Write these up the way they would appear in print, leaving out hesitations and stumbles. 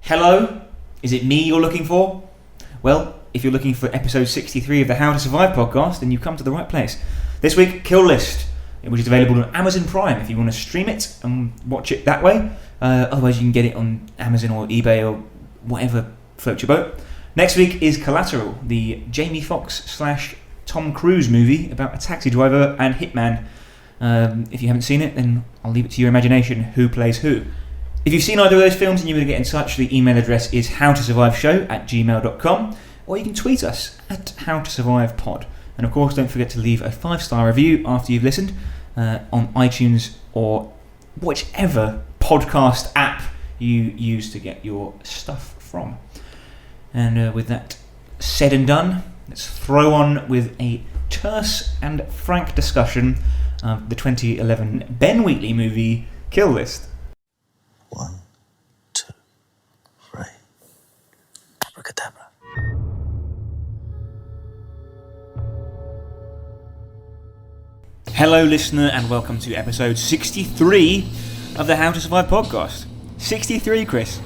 Hello? Is it me you're looking for? Well, if you're looking for episode 63 of the How to Survive podcast, then you've come to the right place. This week, Kill List, which is available on Amazon Prime if you want to stream it and watch it that way. Otherwise, you can get it on Amazon or eBay or whatever floats your boat. Next week is Collateral, the Jamie Foxx / Tom Cruise movie about a taxi driver and hitman. If you haven't seen it, then I'll leave it to your imagination who plays who. If you've seen either of those films and you want to get in touch, the email address is howtosurviveshow@gmail.com, or you can tweet us at howtosurvivepod. And of course, don't forget to leave a 5-star review after you've listened on iTunes or whichever podcast app you use to get your stuff from. And with that said and done, let's throw on with a terse and frank discussion of the 2011 Ben Wheatley movie Kill List. 1, 2, 3. Abracadabra. Hello, listener, and welcome to episode 63 of the How to Survive podcast. 63, Chris.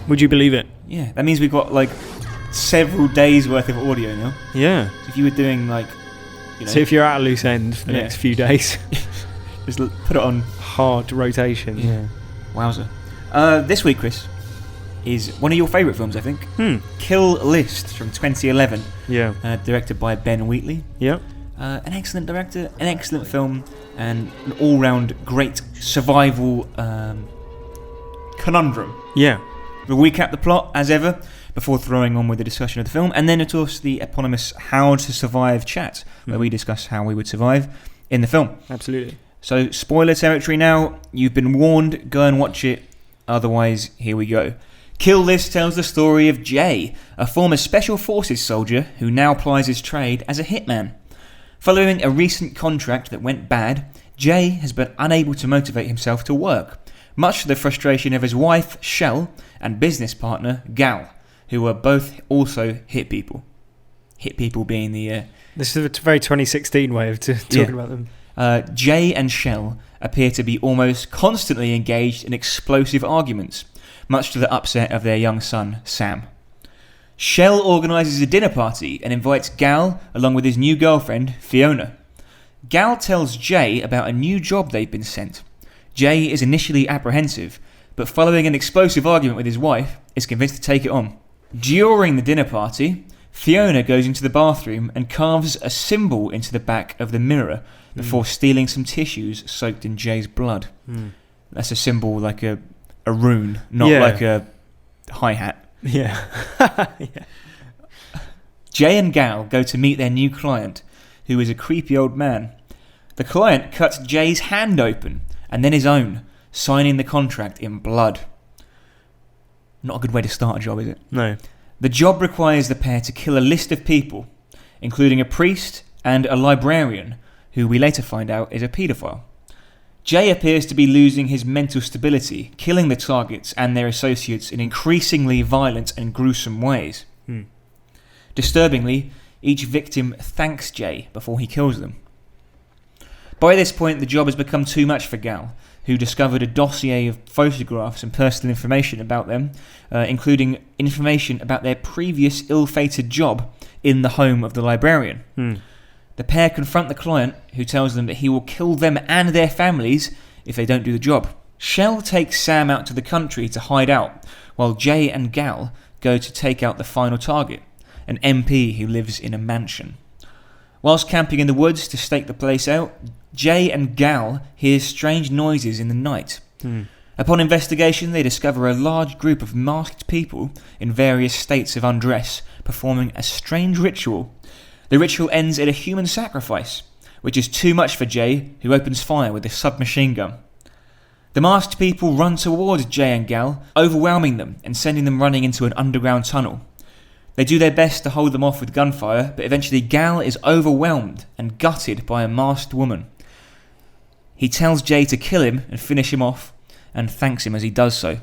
Would you believe it? Yeah, that means we've got like several days worth of audio now. Yeah. So if you were doing like, you know, So if you're at a loose end for the next few days, just put it on hard rotation. Yeah. Wowza. This week, Chris, is one of your favourite films, I think. Kill List from 2011. Yeah. Directed by Ben Wheatley. Yep. An excellent director, an excellent film, and an all-round great survival conundrum. Yeah. We'll recap the plot, as ever, before throwing on with the discussion of the film, and then, of course, the eponymous How to Survive chat, where we discuss how we would survive in the film. Absolutely. So, spoiler territory now. You've been warned. Go and watch it. Otherwise, here we go. Kill List tells the story of Jay, a former Special Forces soldier who now plies his trade as a hitman. Following a recent contract that went bad, Jay has been unable to motivate himself to work, much to the frustration of his wife, Shell, and business partner, Gal, who are both also hit people. Hit people being the... This is a very 2016 way of talking about them. Jay and Shell appear to be almost constantly engaged in explosive arguments, much to the upset of their young son, Sam. Shell organises a dinner party and invites Gal along with his new girlfriend, Fiona. Gal tells Jay about a new job they've been sent. Jay is initially apprehensive, but following an explosive argument with his wife, is convinced to take it on. During the dinner party, Fiona goes into the bathroom and carves a symbol into the back of the mirror before stealing some tissues soaked in Jay's blood. That's a symbol like a rune, not like a hi-hat. Yeah. Yeah. Jay and Gal go to meet their new client, who is a creepy old man. The client cuts Jay's hand open, and then his own, signing the contract in blood. Not a good way to start a job, is it? No. The job requires the pair to kill a list of people, including a priest and a librarian, who we later find out is a paedophile. Jay appears to be losing his mental stability, killing the targets and their associates in increasingly violent and gruesome ways. Disturbingly, each victim thanks Jay before he kills them. By this point, the job has become too much for Gal, who discovered a dossier of photographs and personal information about them, including information about their previous ill-fated job in the home of the librarian. The pair confront the client, who tells them that he will kill them and their families if they don't do the job. Shell takes Sam out to the country to hide out, while Jay and Gal go to take out the final target, an MP who lives in a mansion. Whilst camping in the woods to stake the place out, Jay and Gal hear strange noises in the night. Upon investigation, they discover a large group of masked people in various states of undress performing a strange ritual. The ritual ends in a human sacrifice, which is too much for Jay, who opens fire with a submachine gun. The masked people run towards Jay and Gal, overwhelming them and sending them running into an underground tunnel. They do their best to hold them off with gunfire, but eventually Gal is overwhelmed and gutted by a masked woman. He tells Jay to kill him and finish him off, and thanks him as he does so.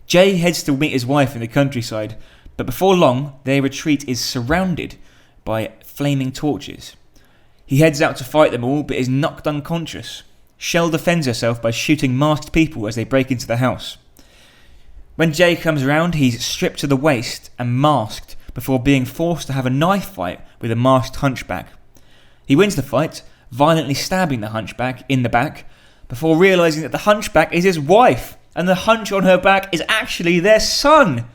Jay heads to meet his wife in the countryside, but before long, their retreat is surrounded by flaming torches. He heads out to fight them all, but is knocked unconscious. Shell defends herself by shooting masked people as they break into the house. When Jay comes around, he's stripped to the waist and masked before being forced to have a knife fight with a masked hunchback. He wins the fight, violently stabbing the hunchback in the back, before realising that the hunchback is his wife, and the hunch on her back is actually their son.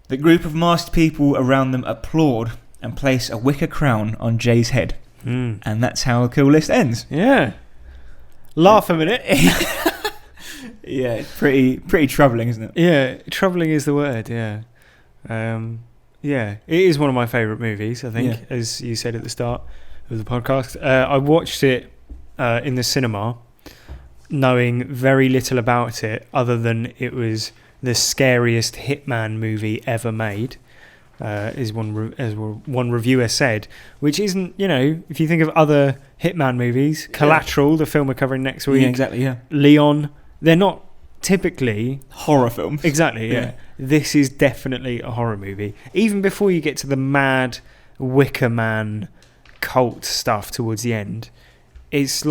The group of masked people around them applaud and place a wicker crown on Jay's head. And that's how the kill list ends. Yeah. Laugh a minute. Yeah, it's pretty troubling, isn't it? Yeah, troubling is the word, yeah. Yeah, it is one of my favourite movies, I think, as you said at the start of the podcast. I watched it in the cinema, knowing very little about it, other than it was the scariest Hitman movie ever made, as one reviewer said, which isn't, if you think of other Hitman movies, Collateral, the film we're covering next week, exactly, Leon, they're not typically horror films. Exactly, yeah. This is definitely a horror movie. Even before you get to the mad Wicker Man cult stuff towards the end, it's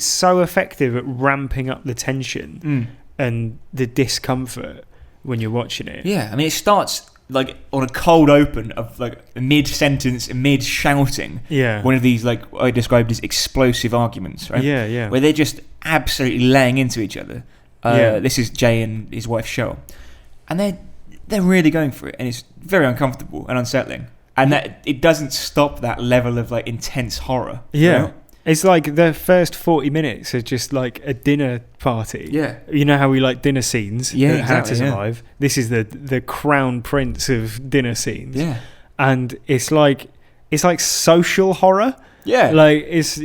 so effective at ramping up the tension and the discomfort when you're watching it. Yeah, I mean, it starts like on a cold open of like mid-sentence, mid-shouting. Yeah. One of these, like I described as explosive arguments, right? Yeah, yeah. Where they're just absolutely laying into each other. This is Jay and his wife Cheryl, and they're really going for it, and it's very uncomfortable and unsettling, and that it doesn't stop that level of like intense horror. Yeah, right? It's like the first 40 minutes are just like a dinner party. Yeah, you know how we like dinner scenes. Yeah, exactly. How to Survive. Yeah. This is the crown prince of dinner scenes. Yeah, and it's like social horror. Yeah, like it's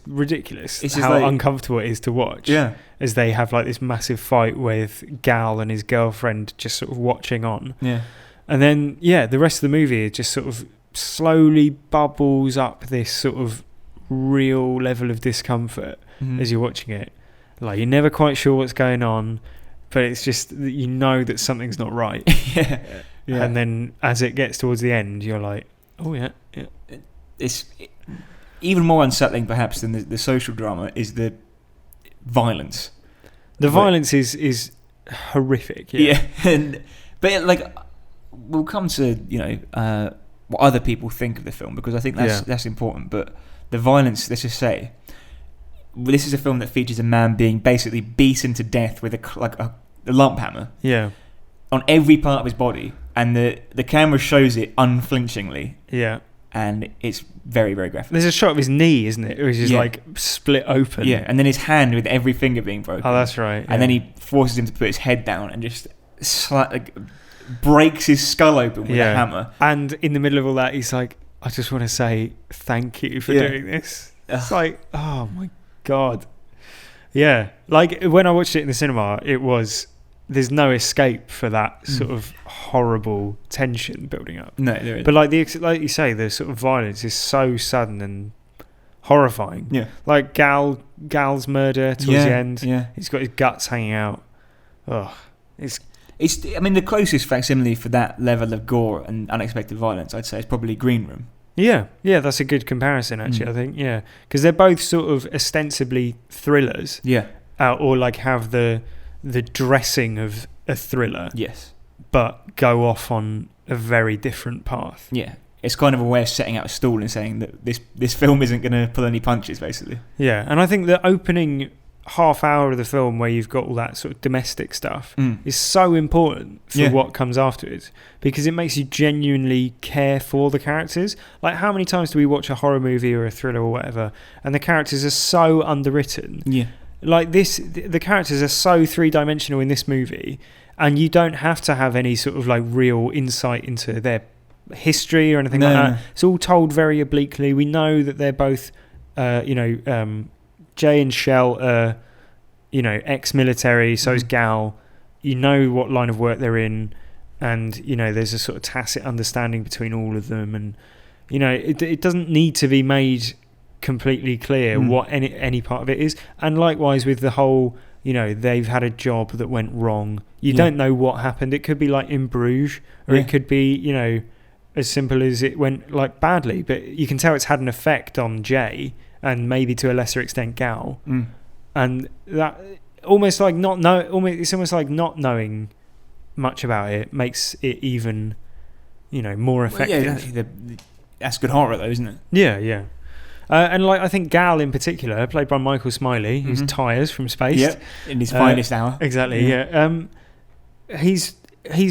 ridiculous. It's how uncomfortable it is to watch. Yeah, as they have like this massive fight with Gal and his girlfriend just sort of watching on. Yeah, and then the rest of the movie just sort of slowly bubbles up this sort of real level of discomfort as you're watching it. Like you're never quite sure what's going on, but it's just that that something's not right. Yeah. And then as it gets towards the end, you're like, oh yeah. It's even more unsettling perhaps than the social drama is the violence. The violence is horrific. Yeah. But like we'll come to what other people think of the film, because I think that's important. But the violence, let's just say, this is a film that features a man being basically beaten to death with a lump hammer. Yeah. On every part of his body, and the camera shows it unflinchingly. Yeah. And it's very, very graphic. There's a shot of his knee, isn't it? Which is like split open. Yeah, and then his hand with every finger being broken. Oh, that's right. And then he forces him to put his head down and just breaks his skull open with a hammer. And in the middle of all that, he's like, I just want to say thank you for doing this. It's like, oh my God. Yeah. Like when I watched it in the cinema, there's no escape for that sort of horrible tension building up. No, there isn't. But like you say, the sort of violence is so sudden and horrifying. Yeah. Like Gal's murder towards the end. Yeah. He's got his guts hanging out. Oh, it's. I mean, the closest facsimile for that level of gore and unexpected violence, I'd say, is probably Green Room. Yeah, that's a good comparison, actually, I think, yeah. Because they're both sort of ostensibly thrillers. Yeah. Or like have the dressing of a thriller. Yes. But go off on a very different path. Yeah. It's kind of a way of setting out a stall and saying that this film isn't going to pull any punches, basically. Yeah, and I think the opening half hour of the film where you've got all that sort of domestic stuff is so important for what comes after it, because it makes you genuinely care for the characters. Like, how many times do we watch a horror movie or a thriller or whatever and the characters are so underwritten? Yeah. Like this, the characters are so three-dimensional in this movie, and you don't have to have any sort of like real insight into their history or anything like that. It's all told very obliquely. We know that they're both Jay and Shell are, ex-military, so is Gal. You know what line of work they're in, and, there's a sort of tacit understanding between all of them. And, it doesn't need to be made completely clear what any part of it is. And likewise with the whole, they've had a job that went wrong. You don't know what happened. It could be like in Bruges, or it could be, as simple as it went like badly. But you can tell it's had an effect on Jay, and maybe to a lesser extent Gal, and that it's almost like not knowing much about it makes it even, more effective. Well, yeah, that's good horror, though, isn't it? Yeah. And I think Gal in particular, played by Michael Smiley, who's Tyres from Spaced. Yep, in his finest hour. Exactly, yeah. He's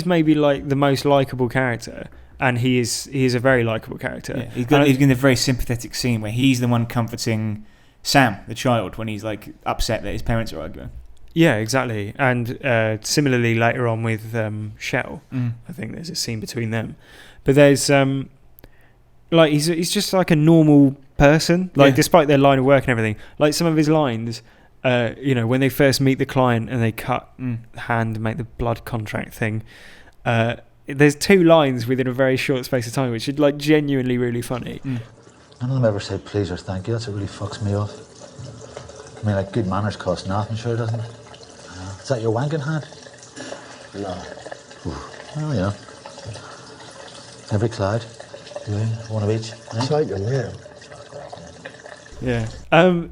maybe like the most likeable character, and he is a very likeable character. Yeah, he's in a very sympathetic scene where he's the one comforting Sam, the child, when he's like upset that his parents are arguing. Yeah, exactly. And similarly later on with Shell, I think there's a scene between them. But there's he's just like a normal person, despite their line of work and everything. Like some of his lines, when they first meet the client and they cut the hand and make the blood contract thing, there's 2 lines within a very short space of time which are like genuinely really funny. None of them ever say please or thank you. That's what really fucks me off. I mean, like, good manners cost nothing, sure doesn't it? Is that your wanking hand? No. Oh, yeah. Every Clyde? Yeah, one of each. Eh? Take them, yeah.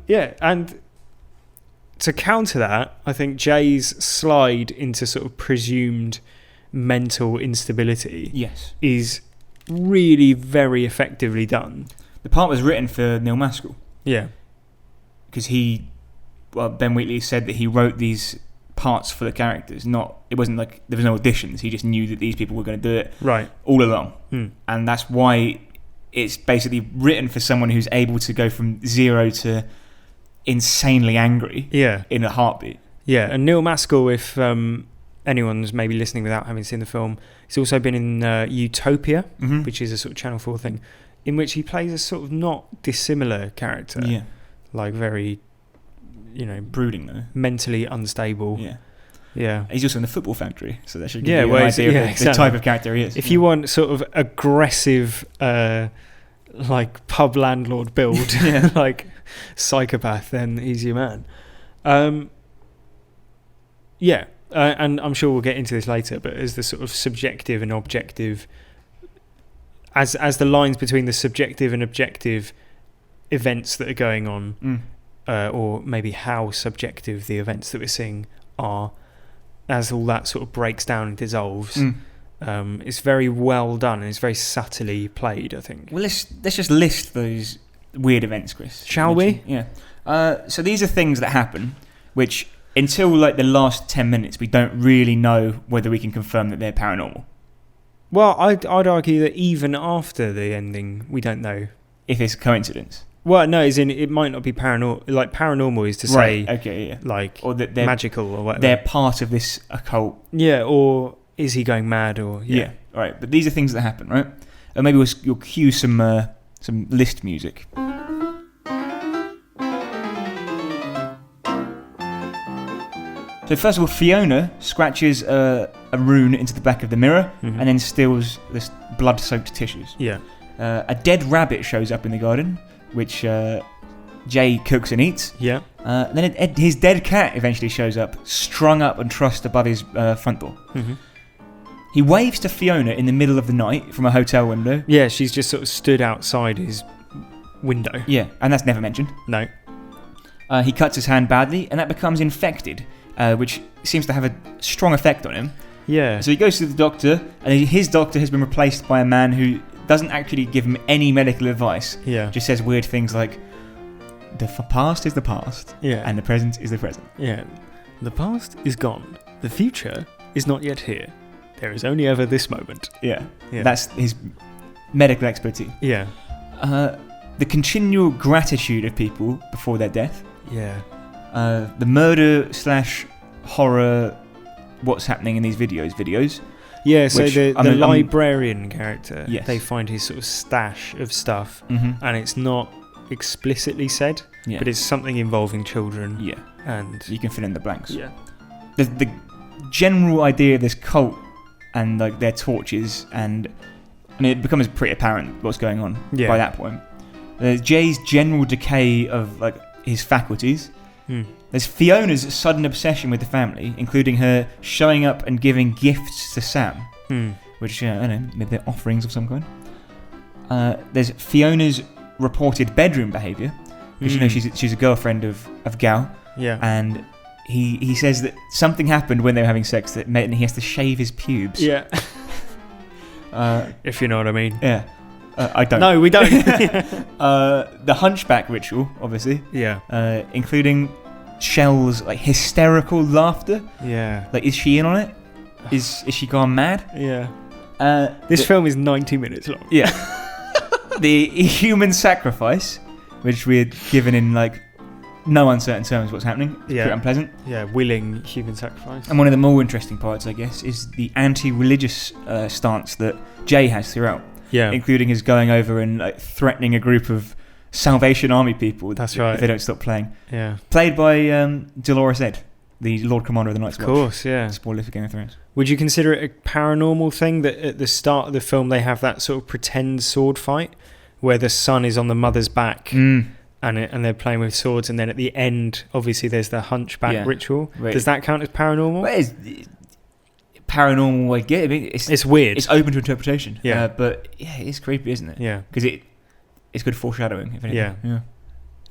Yeah. And to counter that, I think Jay's slide into sort of presumed mental instability is really very effectively done. The part was written for Neil Maskell. Yeah. Because Ben Wheatley said that he wrote these parts for the characters. It wasn't like there was no auditions. He just knew that these people were going to do it all along. And that's why it's basically written for someone who's able to go from 0 to insanely angry in a heartbeat. Yeah, and Neil Maskell, if anyone's maybe listening without having seen the film, he's also been in Utopia, which is a sort of Channel 4 thing, in which he plays a sort of not dissimilar character. Yeah. Like very, brooding though. Mentally unstable. Yeah. He's also in the Football Factory, so that should give you an idea of the type of character he is. If you want sort of aggressive, like pub landlord build, like psychopath, then he's your man. And I'm sure we'll get into this later, but as the sort of subjective and objective, as the lines between the subjective and objective events that are going on, or maybe how subjective the events that we're seeing are, as all that sort of breaks down and dissolves, it's very well done and it's very subtly played, I think. Well, let's just list those weird events, Chris. Shall we? Yeah. So these are things that happen, which until like the last 10 minutes, we don't really know whether we can confirm that they're paranormal. Well, I'd argue that even after the ending, we don't know if it's a coincidence. Well, no, as in it might not be paranormal. Like paranormal is to say, like, or that they're magical or whatever. They're part of this occult. Yeah, or is he going mad? Or yeah. All right, but these are things that happen, right? And maybe you'll cue some list music. So first of all, Fiona scratches a rune into the back of the mirror and then steals this blood-soaked tissues. Yeah. A dead rabbit shows up in the garden, which Jay cooks and eats. Yeah. Then his dead cat eventually shows up, strung up and trussed above his front door. He waves to Fiona in the middle of the night from a hotel window. Yeah, she's just sort of stood outside his window. Yeah, and that's never mentioned. No. He cuts his hand badly, and that becomes infected, which seems to have a strong effect on him. Yeah. So he goes to the doctor, and his doctor has been replaced by a man who doesn't actually give him any medical advice. Yeah. Just says weird things like, the past is the past, and the present is the present. Yeah. The past is gone. The future is not yet here. There is only ever this moment. Yeah. That's his medical expertise. Yeah. The continual gratitude of people before their death. Yeah. The murder / horror, what's happening in these videos. Yeah, so the librarian character, they find his sort of stash of stuff, and it's not explicitly said, but it's something involving children. Yeah. And you can fill in the blanks. Yeah. The general idea of this cult and like their torches, and I mean, it becomes pretty apparent what's going on by that point. There's Jay's general decay of like his faculties. There's Fiona's sudden obsession with the family, including her showing up and giving gifts to Sam, which, I don't know, maybe they're offerings of some kind. There's Fiona's reported bedroom behaviour, because, she's a girlfriend of Gal, yeah, and he says that something happened when they were having sex that meant he has to shave his pubes. Yeah. If you know what I mean. Yeah. I don't. No, we don't. The hunchback ritual, obviously. Yeah. Including Shell's like hysterical laughter. Yeah. Like, is she in on it? Is she gone mad? Yeah. This film is 90 minutes long. Yeah. The human sacrifice, which we're given in like no uncertain terms what's happening. It's pretty unpleasant. Yeah, willing human sacrifice. And one of the more interesting parts, I guess, is the anti-religious stance that Jay has throughout. Yeah. Including his going over and like threatening a group of Salvation Army people. That's right. If they don't stop playing. Yeah. Played by Dolores Ed, the Lord Commander of the Night's Watch. Of course, yeah. Spoiler for Game of Thrones. Would you consider it a paranormal thing that at the start of the film they have that sort of pretend sword fight where the son is on the mother's back and they're playing with swords, and then at the end, obviously, there's the hunchback ritual. Right. Does that count as paranormal? Well, it's paranormal, I get it. I mean, it's weird. It's open to interpretation. Yeah. But yeah, it's creepy, isn't it? Yeah. Because it's good foreshadowing, if anything. Yeah.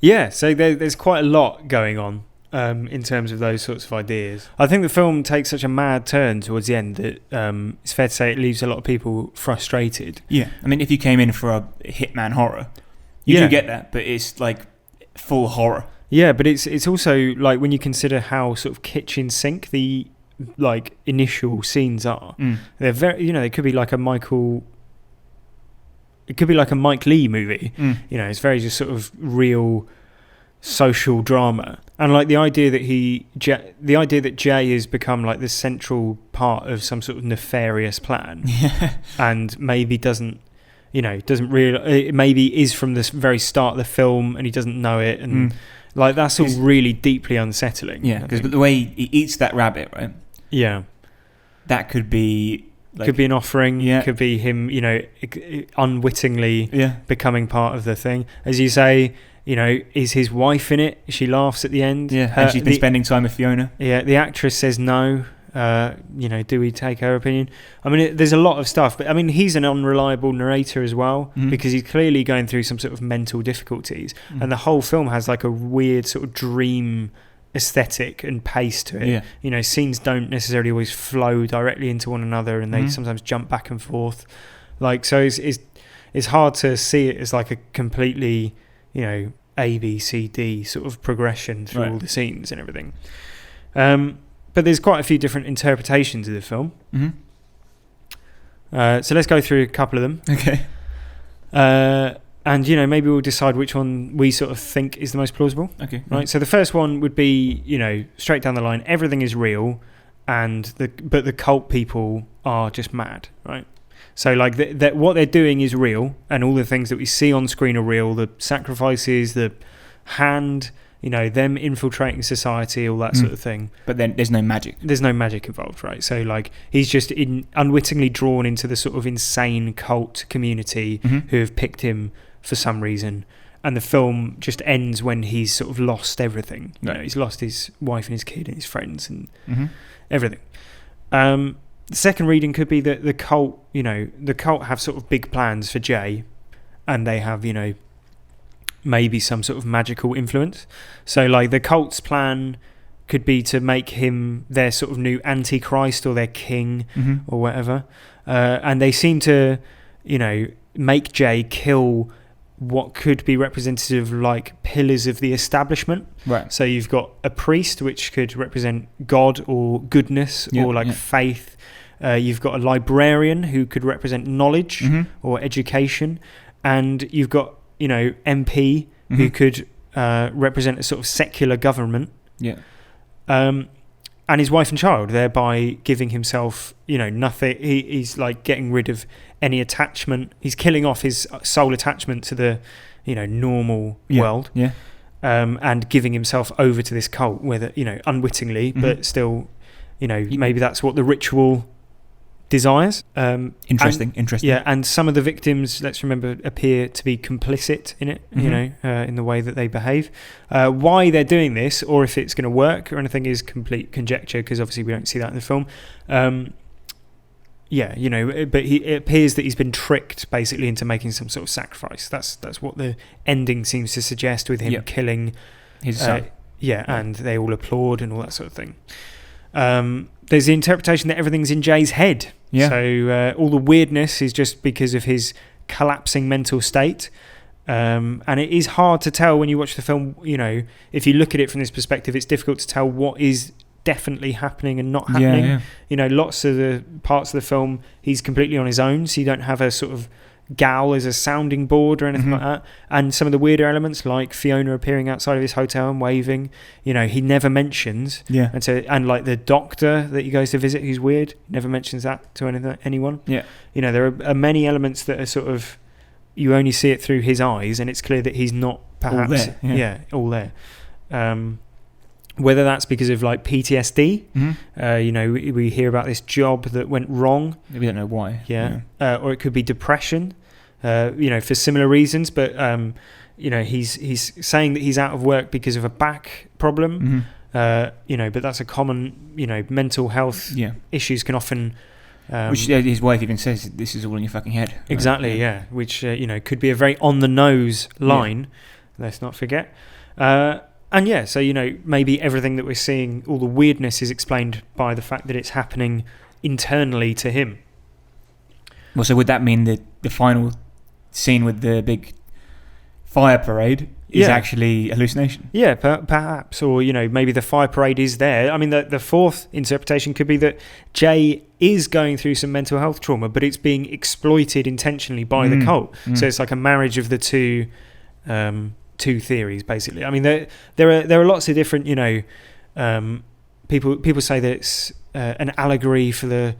Yeah, so there's quite a lot going on. In terms of those sorts of ideas, I think the film takes such a mad turn towards the end that it's fair to say it leaves a lot of people frustrated. Yeah, I mean, if you came in for a Hitman horror, you do get that, but it's like full horror. Yeah, but it's also like when you consider how sort of kitchen sink the like initial scenes are, they're very, they could be like a Mike Lee movie. It's very just sort of real social drama. And like the idea that Jay has become like the central part of some sort of nefarious plan, and maybe doesn't really, it maybe is from the very start of the film, and he doesn't know it, and like that's all really deeply unsettling. Yeah, because the way he eats that rabbit, right? Yeah, that could be could be an offering. Yeah, could be him, unwittingly becoming part of the thing, as you say. Is his wife in it? She laughs at the end. Yeah, and she's been spending time with Fiona. Yeah, the actress says no. Do we take her opinion? I mean, there's a lot of stuff, but I mean, he's an unreliable narrator as well, because he's clearly going through some sort of mental difficulties, and the whole film has like a weird sort of dream aesthetic and pace to it. Yeah. Scenes don't necessarily always flow directly into one another, and they sometimes jump back and forth. Like, so it's hard to see it as like a completely A, B, C, D sort of progression through all the scenes and everything. But there's quite a few different interpretations of the film. So let's go through a couple of them. Okay. And maybe we'll decide which one we sort of think is the most plausible. Okay. Right. So the first one would be, straight down the line, everything is real, but the cult people are just mad, right? So like that what they're doing is real, and all the things that we see on screen are real. The sacrifices, the hand, them infiltrating society, all that sort of thing. But then there's no magic. There's no magic involved, right? So like he's just unwittingly drawn into the sort of insane cult community who have picked him for some reason. And the film just ends when he's sort of lost everything. He's lost his wife and his kid and his friends and everything. The second reading could be that the cult have sort of big plans for Jay, and they have, maybe some sort of magical influence. So like the cult's plan could be to make him their sort of new antichrist or their king or whatever. And they seem to, make Jay kill what could be representative like pillars of the establishment. Right. So you've got a priest, which could represent God or goodness or like faith. You've got a librarian who could represent knowledge or education, and you've got MP who could represent a sort of secular government. Yeah. And his wife and child, thereby giving himself nothing. He's like getting rid of any attachment. He's killing off his soul attachment to the normal world. Yeah. And giving himself over to this cult, whether unwittingly, but still maybe that's what the ritual desires. Interesting. Yeah, and some of the victims, let's remember, appear to be complicit in it, in the way that they behave. Why they're doing this, or if it's going to work or anything, is complete conjecture, because obviously we don't see that in the film. But it appears that he's been tricked basically into making some sort of sacrifice. That's what the ending seems to suggest, with him killing his son. and they all applaud and all that sort of thing. There's the interpretation that everything's in Jay's head. Yeah. So all the weirdness is just because of his collapsing mental state. And it is hard to tell when you watch the film, if you look at it from this perspective, it's difficult to tell what is definitely happening and not happening. Lots of the parts of the film he's completely on his own, so you don't have a sort of gal as a sounding board or anything like that. And some of the weirder elements, like Fiona appearing outside of his hotel and waving, he never mentions. And like the doctor that he goes to visit, who's weird, never mentions that to anyone. There are many elements that are sort of, you only see it through his eyes, and it's clear that he's not perhaps all there. Whether that's because of like PTSD, we hear about this job that went wrong. We don't know why. Or it could be depression, for similar reasons. But he's saying that he's out of work because of a back problem. But that's a common, mental health issues can often. Which his wife even says, this is all in your fucking head. Right? Exactly, Which, could be a very on-the-nose line, let's not forget. So, maybe everything that we're seeing, all the weirdness is explained by the fact that it's happening internally to him. Well, so would that mean that the final scene with the big fire parade is actually hallucination? Yeah, perhaps. Or, maybe the fire parade is there. I mean, the fourth interpretation could be that Jay is going through some mental health trauma, but it's being exploited intentionally by the cult. So it's like a marriage of the two theories, basically. I mean, there are lots of different, people say that it's an allegory for the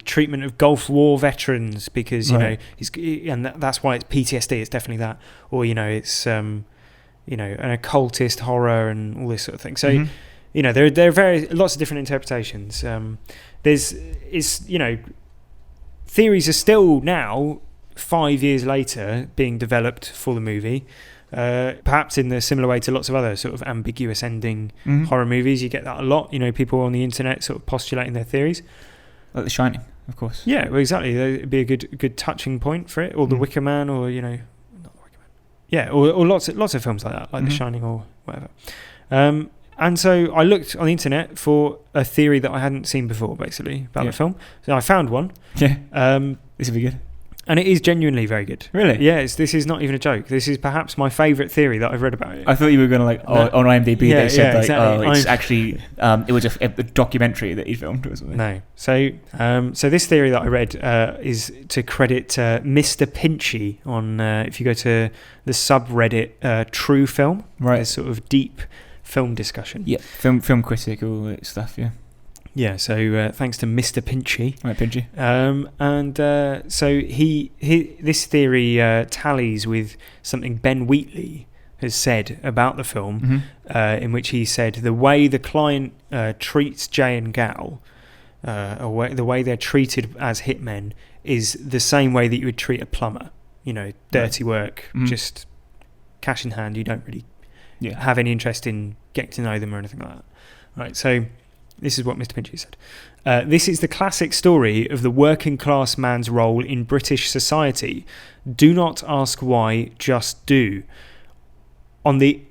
treatment of Gulf War veterans, because that's why it's PTSD. It's definitely that, or it's an occultist horror and all this sort of thing. So there are lots of different interpretations. Theories are still now 5 years later being developed for the movie, perhaps in the similar way to lots of other sort of ambiguous ending horror movies. You get that a lot, people on the internet sort of postulating their theories, like The Shining, of course. Yeah, well, exactly. It'd be a good touching point for it, or The Wicker Man, or not The Wicker Man, or lots of films like that, like The Shining or whatever. And so I looked on the internet for a theory that I hadn't seen before, basically, about the film. So I found one. This would be good. And it is genuinely very good. Really? Yes, this is not even a joke. This is perhaps my favourite theory that I've read about it. I thought you were going to on IMDb they said exactly. It's actually it was a documentary that he filmed or something. No. So this theory that I read is to credit Mr. Pinchy on if you go to the subreddit True Film. Right. There's sort of deep film discussion. Yeah. Film critic, all that stuff. Yeah. Yeah, so thanks to Mr. Pinchy. Right, Pinchy. So he this theory tallies with something Ben Wheatley has said about the film, in which he said the way the client treats Jay and Gal, the way they're treated as hitmen, is the same way that you would treat a plumber. Dirty work, just cash in hand. You don't really have any interest in getting to know them or anything like that. Right, so this is what Mr. Pinchy said. This is the classic story of the working class man's role in British society. Do not ask why, just do. On the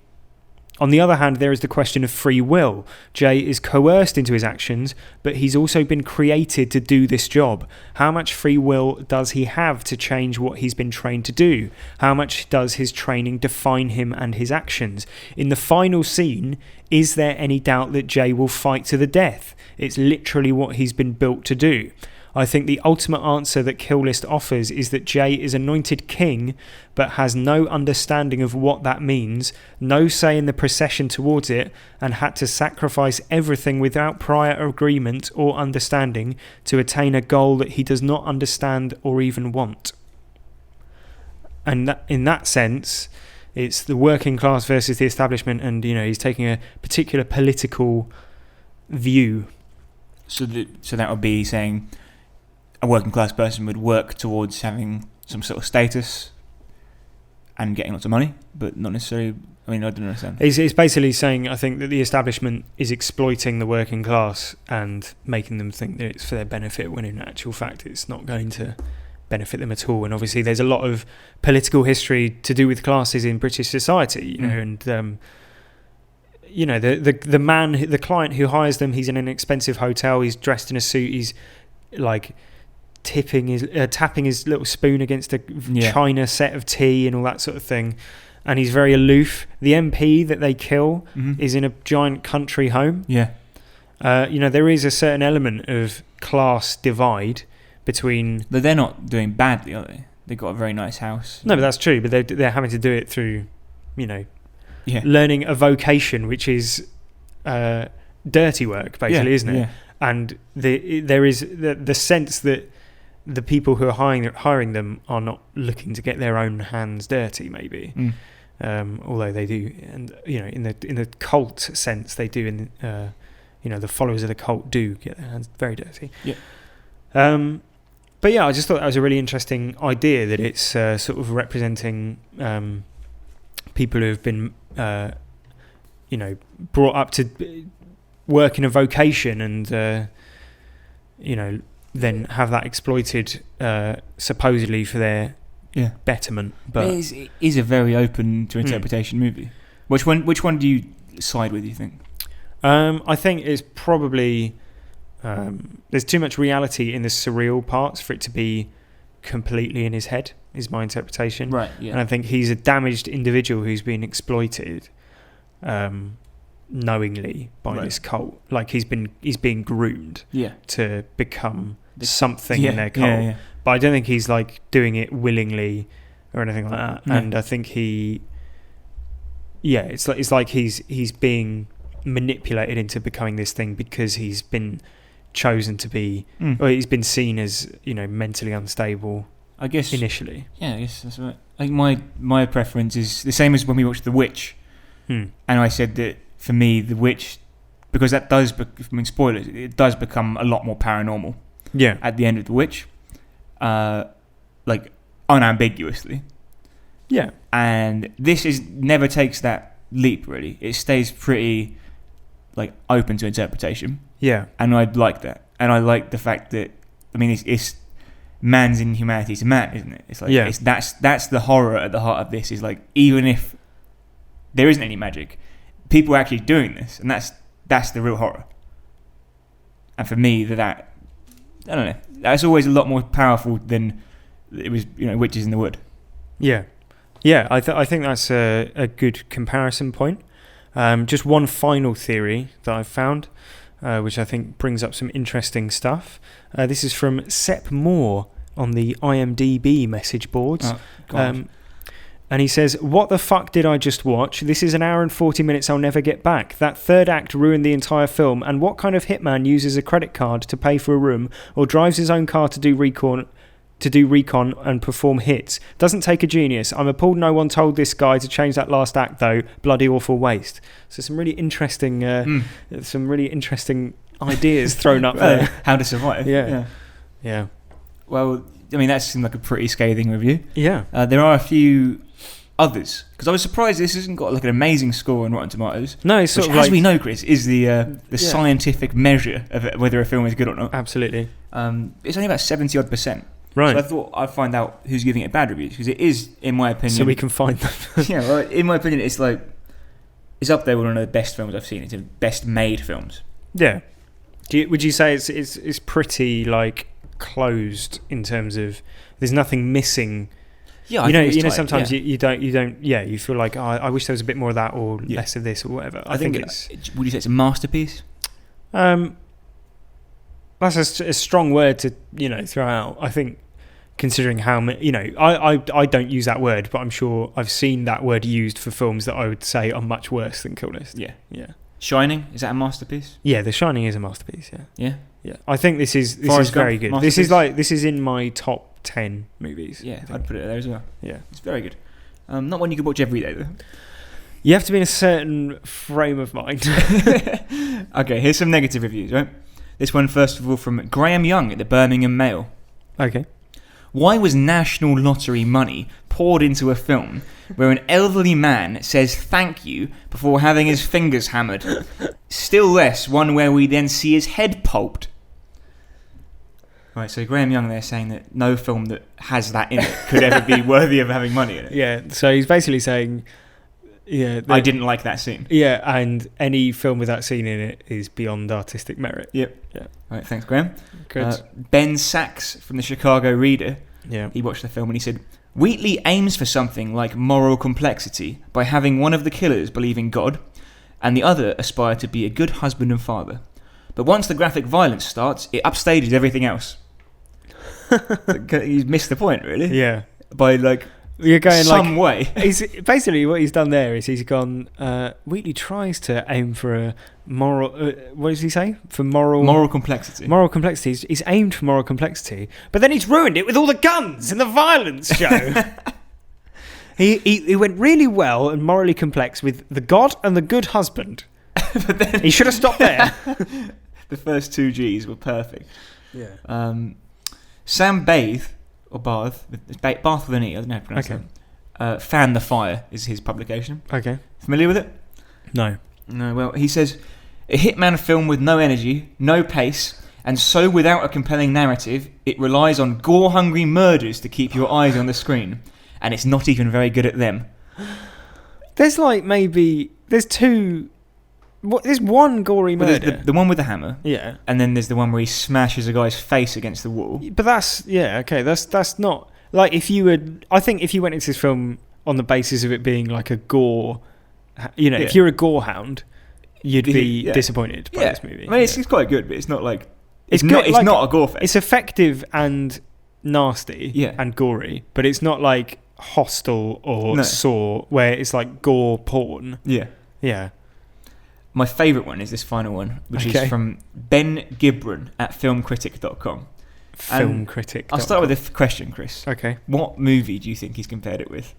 other hand, there is the question of free will. Jay is coerced into his actions, but he's also been created to do this job. How much free will does he have to change what he's been trained to do? How much does his training define him and his actions? In the final scene, is there any doubt that Jay will fight to the death? It's literally what he's been built to do. I think the ultimate answer that Kill List offers is that Jay is anointed king, but has no understanding of what that means, no say in the procession towards it, and had to sacrifice everything without prior agreement or understanding to attain a goal that he does not understand or even want. And in that sense, it's the working class versus the establishment, and he's taking a particular political view. So that would be saying a working class person would work towards having some sort of status and getting lots of money, but not necessarily. I don't understand. It's basically saying, I think, that the establishment is exploiting the working class and making them think that it's for their benefit, when in actual fact it's not going to benefit them at all. And obviously there's a lot of political history to do with classes in British society, and you know, the man, the client who hires them, he's in an expensive hotel, he's dressed in a suit, he's like tapping his little spoon against a china set of tea and all that sort of thing, and he's very aloof. The MP that they kill is in a giant country home. You know, there is a certain element of class divide between... But they're not doing badly, are they? They've got a very nice house. No, but that's true, but they're having to do it through, you know, learning a vocation, which is dirty work, basically, isn't it? Yeah. And there is the sense that the people who are hiring them are not looking to get their own hands dirty, maybe. Although they do, and you know, in the cult sense, they do. You know, the followers of the cult do get their hands very dirty. But yeah, I just thought that was a really interesting idea, that it's sort of representing people who have been, you know, brought up to work in a vocation and, you know, then have that exploited supposedly for their betterment. But it is a very open to interpretation movie. Which one do you side with, you think? I think it's probably... there's too much reality in the surreal parts for it to be completely in his head, is my interpretation. Right, yeah. And I think he's a damaged individual who's been exploited knowingly by this cult. Like he's being groomed to become something in their cult. But I don't think he's like doing it willingly or anything like that. No. And I think it's like he's being manipulated into becoming this thing because he's been chosen to be, or he's been seen as, you know, mentally unstable. I guess initially. Yeah, I guess that's right. I think my preference is the same as when we watched The Witch, and I said that for me, The Witch, because that does, I mean, spoilers, it does become a lot more paranormal. Yeah. At the end of The Witch, like unambiguously. Yeah. And this never takes that leap really. It stays pretty like open to interpretation. Yeah. And I like that. And I like the fact that, I mean, it's man's inhumanity to man, isn't it? It's like that's the horror at the heart of this, is like, even if there isn't any magic, people are actually doing this, and that's the real horror. And for me, that I don't know, that's always a lot more powerful than it was, you know, Witches in the Wood. Yeah. Yeah, I think that's a good comparison point. Just one final theory that I've found, which I think brings up some interesting stuff. This is from Sepp Moore on the IMDb message boards. And he says, "What the fuck did I just watch? This is an hour and 40 minutes I'll never get back. That third act ruined the entire film. And what kind of hitman uses a credit card to pay for a room or drives his own car to do recon and perform hits? Doesn't take a genius. I'm appalled no one told this guy to change that last act, though. Bloody awful waste." So some really interesting ideas thrown up there. How to survive. Yeah. Well, I mean, that seemed like a pretty scathing review. Yeah. There are a few others, because I was surprised this hasn't got like an amazing score on Rotten Tomatoes. No, it's sort which, of as like, we know, Chris, is the scientific measure of whether a film is good or not. Absolutely. It's only about 70-odd%. Right. So I thought I'd find out who's giving it bad reviews, because it is, in my opinion... So we can find them. Yeah, well, in my opinion, it's up there with one of the best films I've seen. It's the best made films. Yeah. Would you say it's pretty like closed in terms of there's nothing missing? Yeah, you know sometimes you don't you feel like, oh, I wish there was a bit more of that or less of this or whatever. I think it's... Would you say it's a masterpiece? That's a strong word to, you know, throw out. I think, considering how many, you know, I don't use that word, but I'm sure I've seen that word used for films that I would say are much worse than Kill List. Yeah. Shining, is that a masterpiece? Yeah, The Shining is a masterpiece. Yeah. I think this is very good. This is in my top 10 movies. Yeah, I'd put it there as well. Yeah, it's very good. Not one you could watch every day though. You have to be in a certain frame of mind. Okay, here's some negative reviews, right? This one, first of all, from Graham Young at the Birmingham Mail. Okay. Why was National Lottery money poured into a film where an elderly man says thank you before having his fingers hammered? Still less one where we then see his head pulped. Right, so Graham Young there saying that no film that has that in it could ever be worthy of having money in it. Yeah, so he's basically saying Yeah, I didn't like that scene. Yeah, and any film with that scene in it is beyond artistic merit. Yep. Yeah. Right, thanks, Graham. Good. Ben Sachs from the Chicago Reader, Yeah. he watched the film and he said, Wheatley aims for something like moral complexity by having one of the killers believe in God and the other aspire to be a good husband and father. But once the graphic violence starts, it upstages everything else. He's missed the point, really. Yeah. By, like, you're going some way. He's basically what he's done there is he's gone. Wheatley tries to aim for a moral. What does he say? For moral complexity. Moral complexity. He's aimed for moral complexity, but then he's ruined it with all the guns and the violence, Joe. he went really well and morally complex with the God and the good husband. But then he should have stopped there. The first 2 G's were perfect. Yeah. Sam Bath. Or Bath with an E, I don't know how to pronounce that. Fan the Fire is his publication. Okay. Familiar with it? No. No, well, he says, a Hitman film with no energy, no pace, and so without a compelling narrative, it relies on gore-hungry murders to keep your eyes on the screen, and it's not even very good at them. There's there's two... There's one gory murder. There's the one with the hammer. Yeah. And then there's the one where he smashes a guy's face against the wall. But that's not like I think if you went into this film on the basis of it being like a gore, if you're a gore hound, you'd be disappointed by this movie. I mean, it's quite good, but it's not like it's good, not. It's not a gore fest. It's effective and nasty and gory, but it's not like Hostel or Saw where it's like gore porn. Yeah. Yeah. My favourite one is this final one, which is from Ben Gibran at filmcritic.com. Filmcritic. I'll start with a question, Chris. Okay. What movie do you think he's compared it with?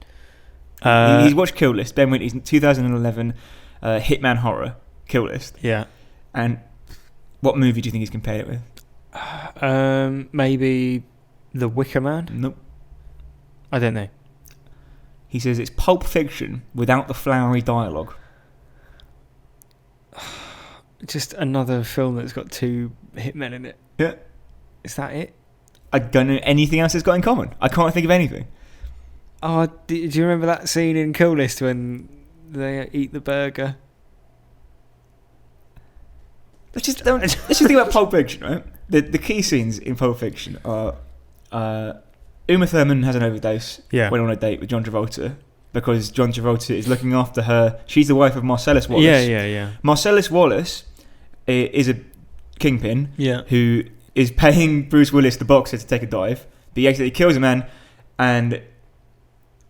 He's watched Kill List. Ben Wheatley's 2011 Hitman horror, Kill List. Yeah. And what movie do you think he's compared it with? Maybe The Wicker Man? Nope. I don't know. He says it's Pulp Fiction without the flowery dialogue. Just another film that's got 2 hitmen in it. Yeah. Is that it? I don't know anything else it's got in common. I can't think of anything. Oh, do you remember that scene in Kill List when they eat the burger? Let's just think about Pulp Fiction, right? The key scenes in Pulp Fiction are Uma Thurman has an overdose when on a date with John Travolta because John Travolta is looking after her. She's the wife of Marcellus Wallace. Yeah. Marcellus Wallace is a kingpin who is paying Bruce Willis, the boxer, to take a dive, but he accidentally kills a man, and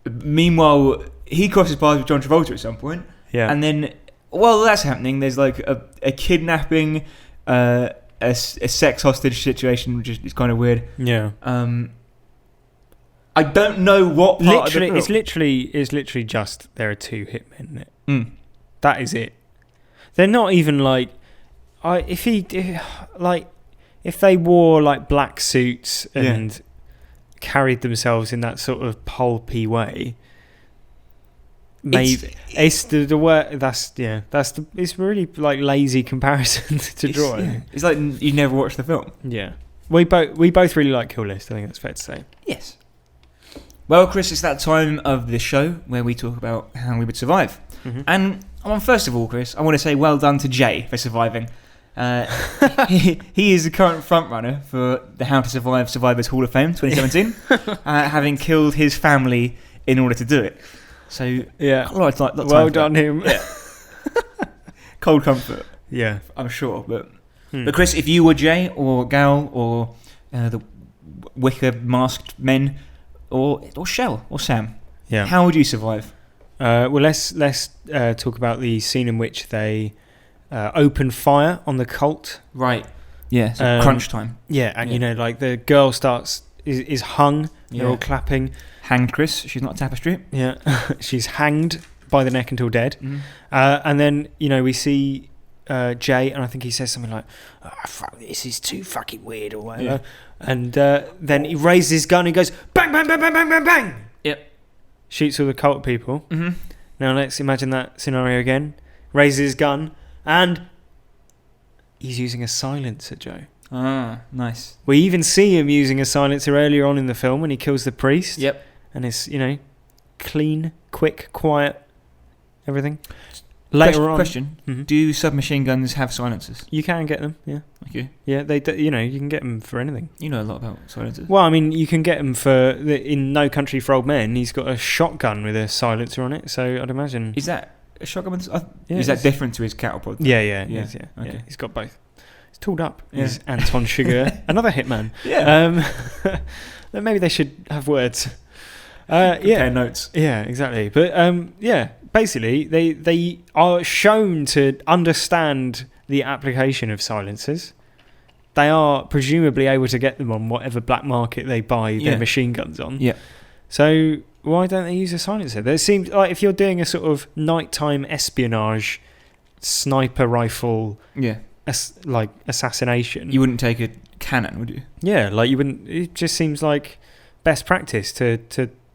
meanwhile he crosses paths with John Travolta at some point, and then while that's happening there's like a kidnapping, a sex hostage situation, which is kind of weird. I don't know what part of the film. It's literally just there are 2 hitmen in it. That is it. They're not even like if they wore like black suits and carried themselves in that sort of pulpy way. Maybe it's the word. It's really like lazy comparison to draw. It's like you never watched the film. Yeah, we both really like Kill List. I think that's fair to say. Yes. Well, Chris, it's that time of the show where we talk about how we would survive. And first of all, Chris, I want to say well done to Jay for surviving. He is the current frontrunner for the How to Survive Survivors Hall of Fame 2017, having killed his family in order to do it. So well done him. Yeah. Cold comfort. Yeah, I'm sure. But Chris, if you were Jay or Gal or the wicker masked men or Shell or Sam, how would you survive? Well, let's talk about the scene in which they open fire on the cult. Right. Yeah. So crunch time. Yeah, and like the girl is hung. They're all clapping. Hanged, Chris. She's not a tapestry. Yeah, she's hanged by the neck until dead. And then we see Jay, and I think he says something like, "Oh, fuck, this is too fucking weird," or whatever. Yeah. And then he raises his gun and goes bang, bang, bang, bang, bang, bang, bang. Yep. Shoots all the cult people. Now let's imagine that scenario again. Raises his gun and he's using a silencer, Joe. Ah, nice. We even see him using a silencer earlier on in the film when he kills the priest. Yep. And it's, clean, quick, quiet. everything. Later on, question: do submachine guns have silencers? You can get them. Yeah. Okay. Yeah, they do, you can get them for anything. You know a lot about silencers. Well, I mean, you can get them in No Country for Old Men. He's got a shotgun with a silencer on it, so I'd imagine. Is that a shotgun? Yeah, is that different to his cattle prod? Yeah. Okay. Yeah. He's got both. He's tooled up. Yeah. He's Anton Sugar, another hitman. Yeah. Maybe they should have words. Compare notes. Yeah, exactly. But basically, they are shown to understand the application of silencers. They are presumably able to get them on whatever black market they buy their machine guns on. Yeah. So why don't they use a silencer? There seems like if you're doing a sort of nighttime espionage, sniper rifle, like assassination, you wouldn't take a cannon, would you? Yeah, like you wouldn't. It just seems like best practice to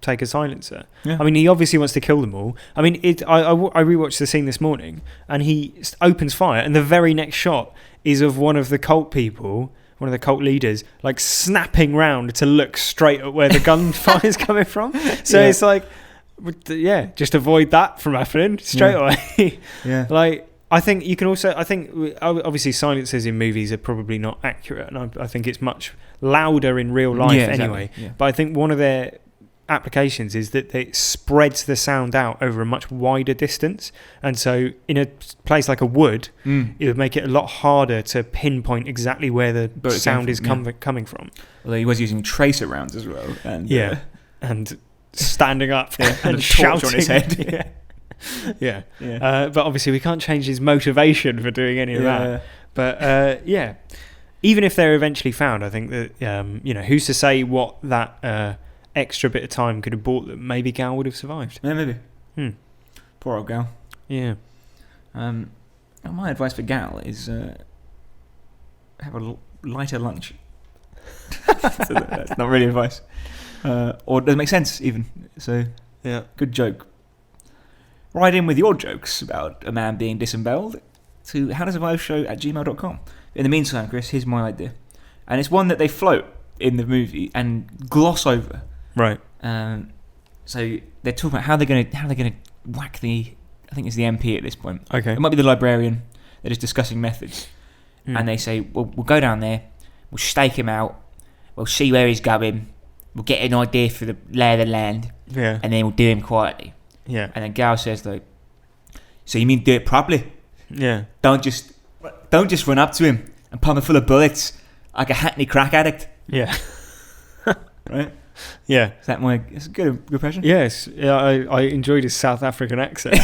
take a silencer. Yeah. I mean, he obviously wants to kill them all. I mean, I rewatched the scene this morning, and he opens fire, and the very next shot is of one of the cult people, one of the cult leaders, like snapping round to look straight at where the gunfire is coming from. So it's like, just avoid that from happening straight away. Yeah. Like, I think you can also, obviously silencers in movies are probably not accurate, and I think it's much louder in real life anyway. Exactly. Yeah. But I think one of their applications is that it spreads the sound out over a much wider distance, and so in a place like a wood, it would make it a lot harder to pinpoint exactly where the sound is coming from. Although he was using tracer rounds as well, and and standing up and shouting on his head. But obviously we can't change his motivation for doing any of that. But even if they're eventually found, I think that who's to say what that extra bit of time could have bought them. Maybe Gal would have survived. Yeah, maybe. Poor old Gal. Yeah. My advice for Gal is have a lighter lunch. So that's not really advice, or it doesn't make sense even. So good joke. Write in with your jokes about a man being disemboweled to HowToSurviveShow@gmail.com. In the meantime, Chris, here's my idea, and it's one that they float in the movie and gloss over. Right. So they're talking about how they're gonna whack the, I think it's the MP at this point. Okay. It might be the librarian. They're just discussing methods, and they say, we'll go down there, we'll stake him out, we'll see where he's going, we'll get an idea for the lay of the land, and then we'll do him quietly. Yeah. And then Gal says, like, so you mean do it properly? Yeah. Don't just run up to him and pump him full of bullets like a Hackney crack addict. Yeah. Right? Yeah. It's a good impression? Yes. Yeah, I enjoyed his South African accent.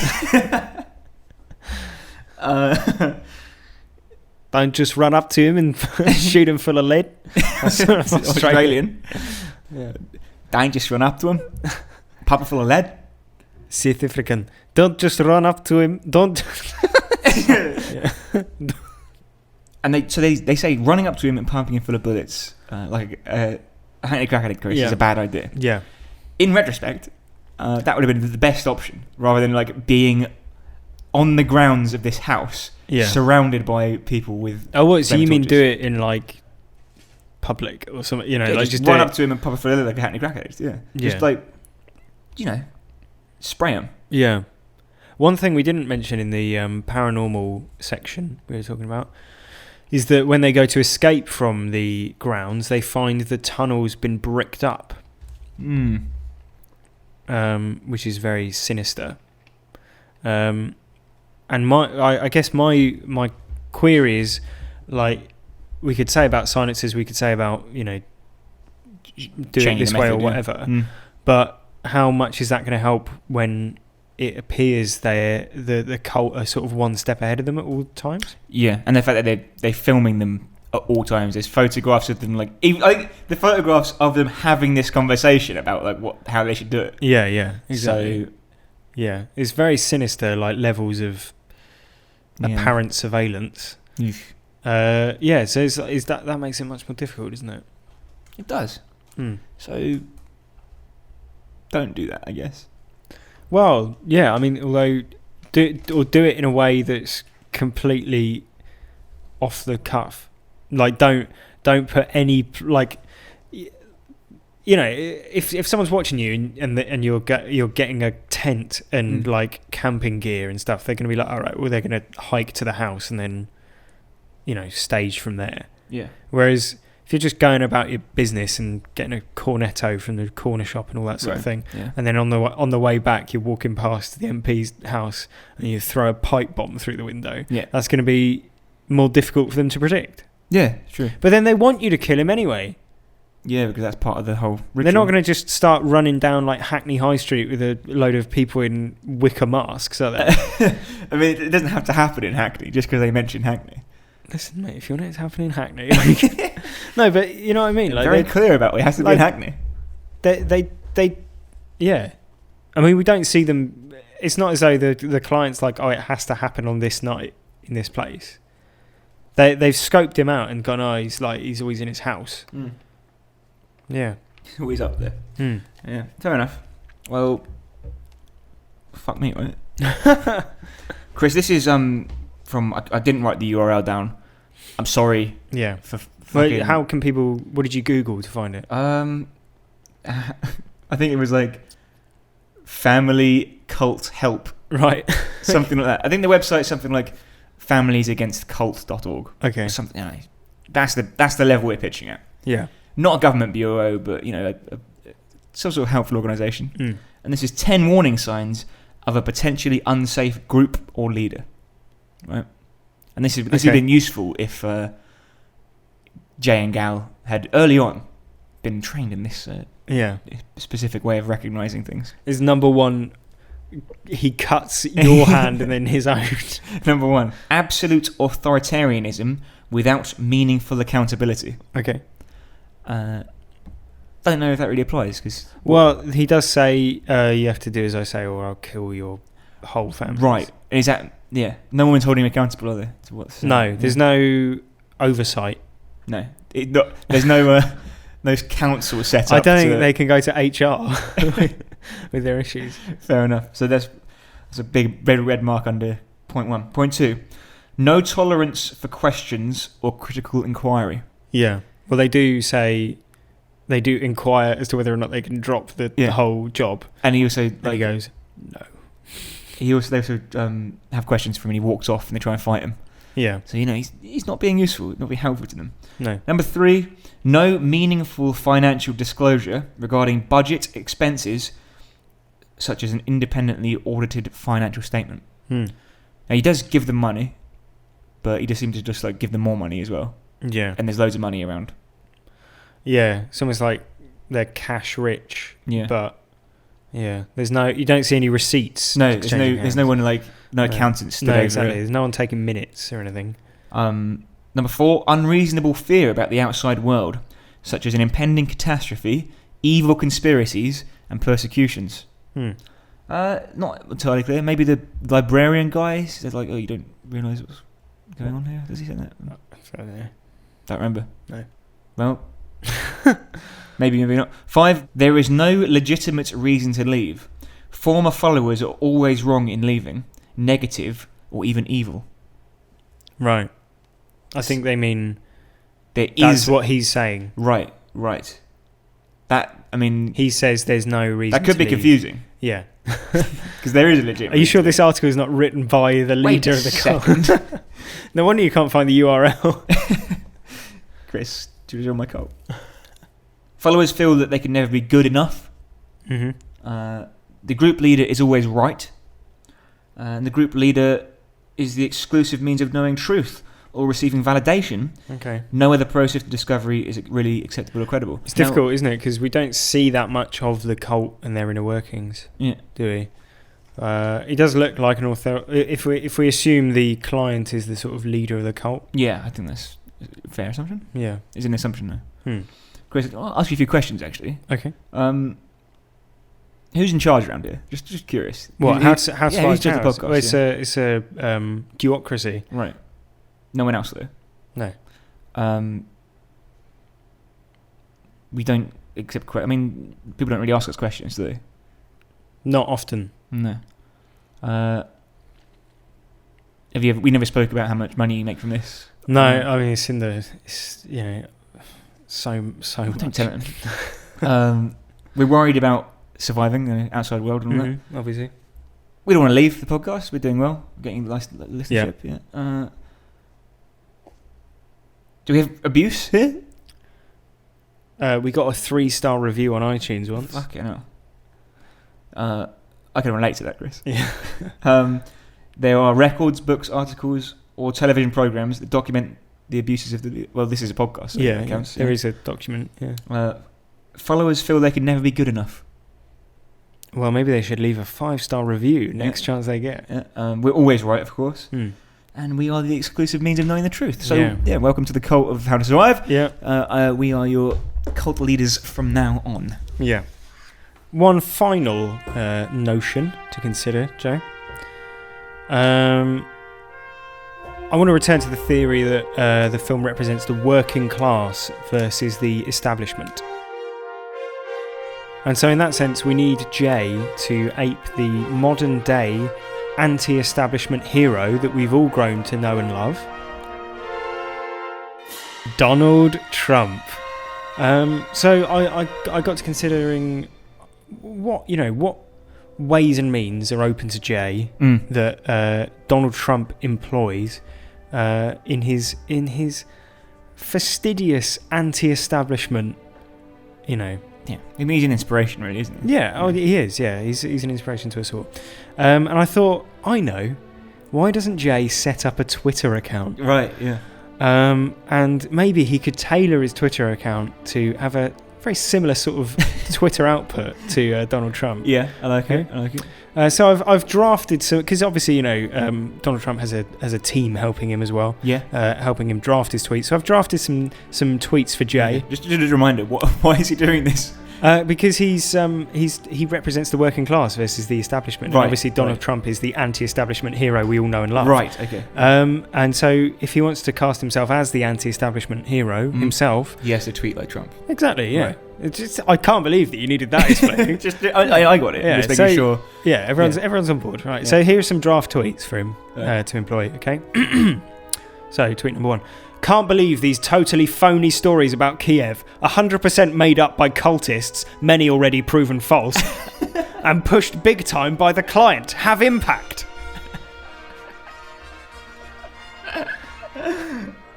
Don't just run up to him and shoot him full of lead. That's Australian. Yeah. Don't just run up to him, pump him full of lead. South African. Don't just run up to him. Don't. And they say running up to him and pumping him full of bullets, like a Hackney crack addict, is a bad idea. Yeah. In retrospect, that would have been the best option, rather than like being on the grounds of this house, surrounded by people with. Oh, what? So you mean do it in like public or something? Like just run up to him and pop a full of like a Hackney crack addict. Yeah. Just like, spray him. Yeah. One thing we didn't mention in the paranormal section we were talking about is that when they go to escape from the grounds, they find the tunnel's been bricked up, which is very sinister. And I guess my query is, like, we could say about silencers, we could say about do it this way or whatever, but how much is that going to help when it appears the cult are sort of one step ahead of them at all times? Yeah, and the fact that they're filming them at all times. There's photographs of them, like the photographs of them having this conversation about like how they should do it. Yeah, exactly. So it's very sinister, like levels of apparent surveillance. So is that makes it much more difficult, doesn't it? It does. So don't do that, I guess. Well, yeah, I mean, although do it in a way that's completely off the cuff. Like, don't put any, like, you know, if someone's watching you and you're getting a tent and like camping gear and stuff, they're going to be like, all right, well, they're going to hike to the house and then, you know, stage from there. Yeah. Whereas if you're just going about your business and getting a cornetto from the corner shop and all that sort of thing, and then on the way back you're walking past the MP's house and you throw a pipe bomb through the window, that's going to be more difficult for them to predict. Yeah, true. But then they want you to kill him anyway. Yeah, because that's part of the whole ritual. They're not going to just start running down like Hackney High Street with a load of people in wicker masks, are they? I mean, it doesn't have to happen in Hackney just because they mention Hackney. Listen, mate, if you want it to happen in Hackney, no, but you know what I mean. Like, very clear about it. It has to be in Hackney. They, yeah. I mean, we don't see them. It's not as though the client's like, oh, it has to happen on this night in this place. They've scoped him out and gone, oh, he's always in his house. Yeah, he's always up there. Yeah, fair enough. Well, fuck me, right? Chris, this is from I didn't write the URL down. I'm sorry. Yeah. For well, how can people? What did you Google to find it? I think it was like family cult help. Right. Something like that. I think the website's something like familiesagainstcult.org. Okay. Or something. You know, that's the level we're pitching at. Yeah. Not a government bureau, but you know, some sort of helpful organisation. And this is 10 warning signs of a potentially unsafe group or leader. Right. And this has been useful if Jay and Gal had early on been trained in this specific way of recognising things. Is number one, he cuts your hand and then his own. Number one, absolute authoritarianism without meaningful accountability. Okay. Don't know if that really applies because. Well, he does say you have to do as I say, or I'll kill your whole family. Right? Is that no one's holding him accountable, are they? To what's, no, there's no oversight. No, there's no council set up. I don't think they can go to HR with their issues. Fair enough. So that's a big red mark under point 1. Point 2, no tolerance for questions or critical inquiry. Yeah. Well, they do inquire as to whether or not they can drop the whole job. And he also he goes, no. They also have questions for him and he walks off and they try and fight him. Yeah. So, you know, he's not being useful, not being helpful to them. No. Number 3, no meaningful financial disclosure regarding budget expenses, such as an independently audited financial statement. Now, he does give them money, but he just seems to just like give them more money as well. Yeah. And there's loads of money around. Yeah. It's almost like they're cash rich. Yeah. But yeah, you don't see any receipts. No, there's no one like accountants. No, exactly. There's no one taking minutes or anything. Number 4, unreasonable fear about the outside world, such as an impending catastrophe, evil conspiracies, and persecutions. Not entirely clear. Maybe the librarian guy said like, "Oh, you don't realise what's going on here." Does he say that? I don't know. Don't remember. No. Well, maybe not. 5, there is no legitimate reason to leave. Former followers are always wrong in leaving, negative, or even evil. Right. I think they mean that's what he's saying. Right. That, I mean, he says there's no reason. That could be confusing. Yeah. Because there is a legitimate. Are you sure this article is not written by the leader of the cult? No wonder you can't find the URL. Chris, do you join my cult? Followers feel that they can never be good enough. The group leader is always right. And the group leader is the exclusive means of knowing truth or receiving validation. Okay. No other process of discovery is really acceptable or credible. It's difficult, isn't it? Because we don't see that much of the cult and their inner workings. Yeah. Do we? It does look like an author. If we assume the client is the sort of leader of the cult. Yeah, I think that's a fair assumption. Yeah. It's an assumption though. Chris, I'll ask you a few questions actually. Okay. Who's in charge around here? Just curious. What? Who's the podcast? Well, it's a duocracy. Right. No one else though. No. We don't accept. I mean, people don't really ask us questions, do they? Not often. No. Have you ever? We never spoke about how much money you make from this. No, I mean it's so don't much. tell them. We're worried about surviving the outside world and all that. Obviously. We don't want to leave the podcast. We're doing well. We're getting listenership. Yeah. Do we have abuse here? We got a 3-star review on iTunes once. Fucking hell. I can relate to that, Chris. Yeah. There are records, books, articles, or television programs that document the abuses of the... Well, this is a podcast. So Yeah, that counts, there is a document, yeah. Followers feel they can never be good enough. Well, maybe they should leave a 5-star review next chance they get. Yeah. We're always right, of course. And we are the exclusive means of knowing the truth. So, welcome to the cult of How to Survive. Yeah. We are your cult leaders from now on. Yeah. One final notion to consider, Joe. I want to return to the theory that the film represents the working class versus the establishment. And so in that sense, we need Jay to ape the modern-day anti-establishment hero that we've all grown to know and love. Donald Trump. So I got to considering what ways and means are open to Jay that Donald Trump employs in his fastidious anti-establishment, Yeah, I mean, he's an inspiration, really, isn't he? Yeah, he is. Yeah, he's an inspiration to us all. And I thought, I know, why doesn't Jay set up a Twitter account? Right. Yeah. And maybe he could tailor his Twitter account to have a very similar sort of Twitter output to Donald Trump. Yeah, I like it. So I've drafted some, because obviously Donald Trump has a team helping him as well. Yeah. Helping him draft his tweets. So I've drafted some tweets for Jay. Yeah. Just a reminder, why is he doing this? Because he represents the working class versus the establishment. Right. And obviously Donald Trump is the anti-establishment hero we all know and love. Right. Okay. And so if he wants to cast himself as the anti-establishment hero himself, he has to tweet like Trump. Exactly. Yeah. Right. It's just, I can't believe that you needed that explaining. I got it. Yeah, just making sure. Yeah, everyone's on board. Right. Yeah. So here are some draft tweets for him to employ. Okay. So tweet number 1. Can't believe these totally phony stories about Kiev, 100% made up by cultists, many already proven false, and pushed big time by the client. Have impact.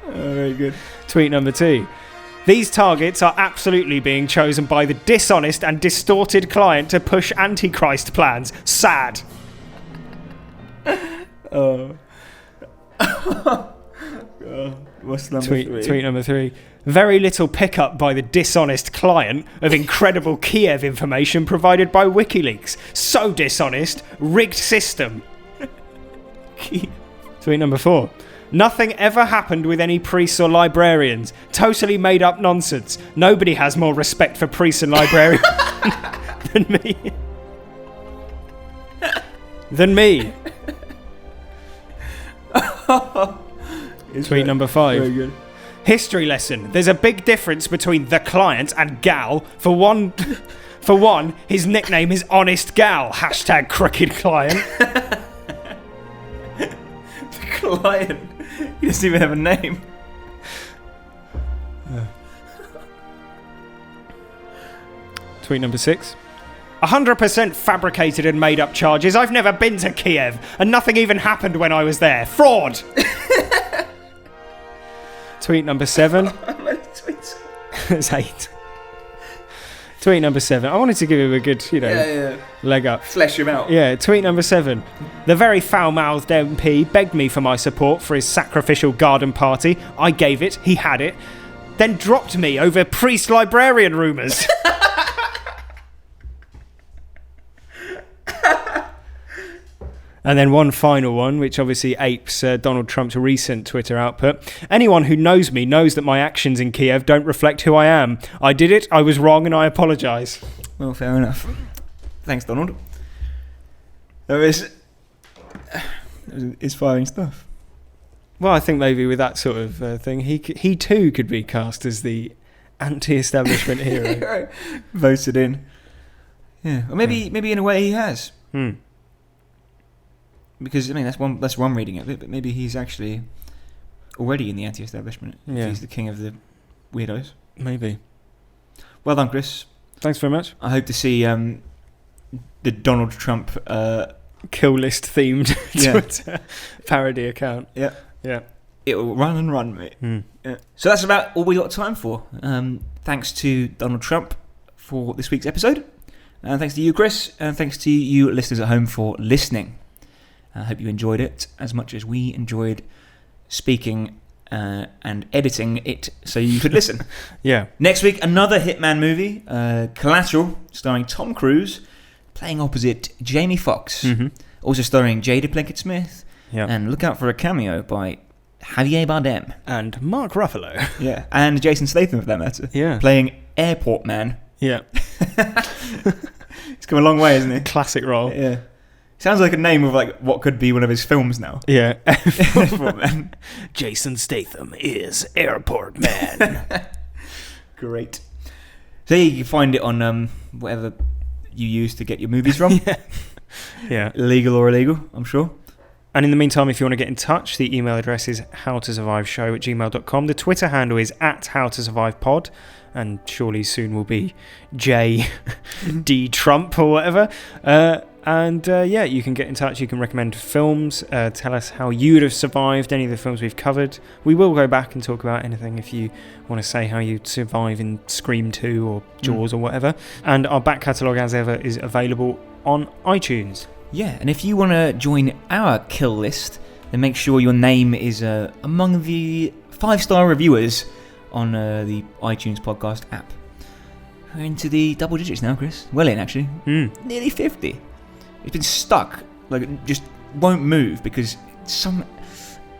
Very good. Tweet number 2. These targets are absolutely being chosen by the dishonest and distorted client to push Antichrist plans. Sad. What's number 3? Tweet number 3. Very little pickup by the dishonest client of incredible Kiev information provided by WikiLeaks. So dishonest, rigged system. Tweet number 4. Nothing ever happened with any priests or librarians. Totally made up nonsense. Nobody has more respect for priests and librarians than me. Tweet number 5. Very good. History lesson. There's a big difference between the client and Gal. For one, his nickname is Honest Gal. # crooked client. The client. He doesn't even have a name. Tweet number 6. 100% fabricated and made up charges. I've never been to Kiev, and nothing even happened when I was there. Fraud! Tweet number 7. It's 8. Tweet number 7. I wanted to give him a good, leg up. Flesh him out. Yeah, tweet number 7. The very foul-mouthed MP begged me for my support for his sacrificial garden party. I gave it, he had it, then dropped me over priest-librarian rumours. And then one final one, which obviously apes Donald Trump's recent Twitter output. Anyone who knows me knows that my actions in Kiev don't reflect who I am. I did it, I was wrong, and I apologise. Well, fair enough. Thanks, Donald. It's firing stuff. Well, I think maybe with that sort of thing, he too could be cast as the anti-establishment hero. Voted in. Yeah, or maybe in a way he has. Because that's one reading of it, but maybe he's actually already in the anti-establishment. Yeah. He's the king of the weirdos. Maybe. Well done, Chris. Thanks very much. I hope to see the Donald Trump kill list themed Yeah. Twitter parody account. Yeah. Yeah. It will run and run, mate. Mm. Yeah. So that's about all we got time for. Thanks to Donald Trump for this week's episode. And thanks to you, Chris. And thanks to you listeners at home for listening. I hope you enjoyed it as much as we enjoyed speaking and editing it so you could listen. Yeah. Next week, another Hitman movie, Collateral, starring Tom Cruise, playing opposite Jamie Foxx. Mm-hmm. Also starring Jada Pinkett Smith. Yeah. And look out for a cameo by Javier Bardem. And Mark Ruffalo. Yeah. And Jason Statham, for that matter. Yeah. Playing Airport Man. Yeah. He's come a long way, hasn't he? Classic role. Yeah. Sounds like a name of like what could be one of his films now. Yeah. Airport Man. Jason Statham is Airport Man. Great. So you can find it on whatever you use to get your movies from. Yeah. Legal or illegal, I'm sure. And in the meantime, if you want to get in touch, the email address is howtosurviveshow@gmail.com. The Twitter handle is @howtosurvivepod. And surely soon will be JD Trump or whatever. Yeah, you can get in touch. You can recommend films. Tell us how you would have survived any of the films we've covered. We will go back and talk about anything if you want to say how you'd survive in Scream 2 or Jaws or whatever. And our back catalogue, as ever, is available on iTunes. Yeah, and if you want to join our kill list, then make sure your name is among the 5-star reviewers on the iTunes podcast app. We're into the double digits now, Chris. Well in, actually. Nearly 50. It's been stuck. Like, it just won't move because some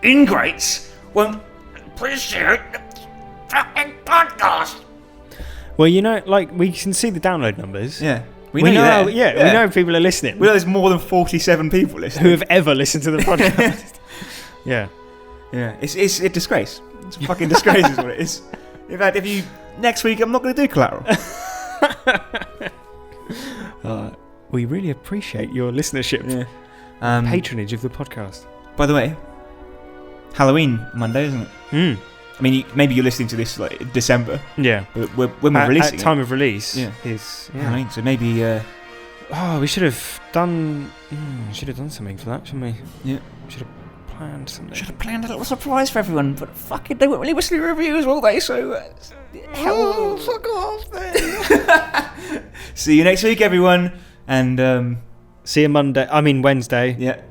ingrates won't appreciate the fucking podcast. Well, you know, like, we can see the download numbers. Yeah. We know you're there. we know people are listening. We know there's more than 47 people listening. Who have ever listened to the podcast. Yeah. Yeah. It's a disgrace. It's a fucking disgrace is what it is. In fact, next week I'm not going to do Collateral. We really appreciate your listenership. Yeah. Patronage of the podcast. By the way, Halloween Monday, isn't it? I mean, maybe you're listening to this like December. Yeah. But when we're releasing at time of release Yeah. is Halloween, so maybe we should have done something for that, shouldn't we? Yeah. Should have planned something. Should have planned a little surprise for everyone, but fuck it, they won't really listen to reviews, will they? So hell, fuck off then. See you next week, everyone, and see you Wednesday. Yeah.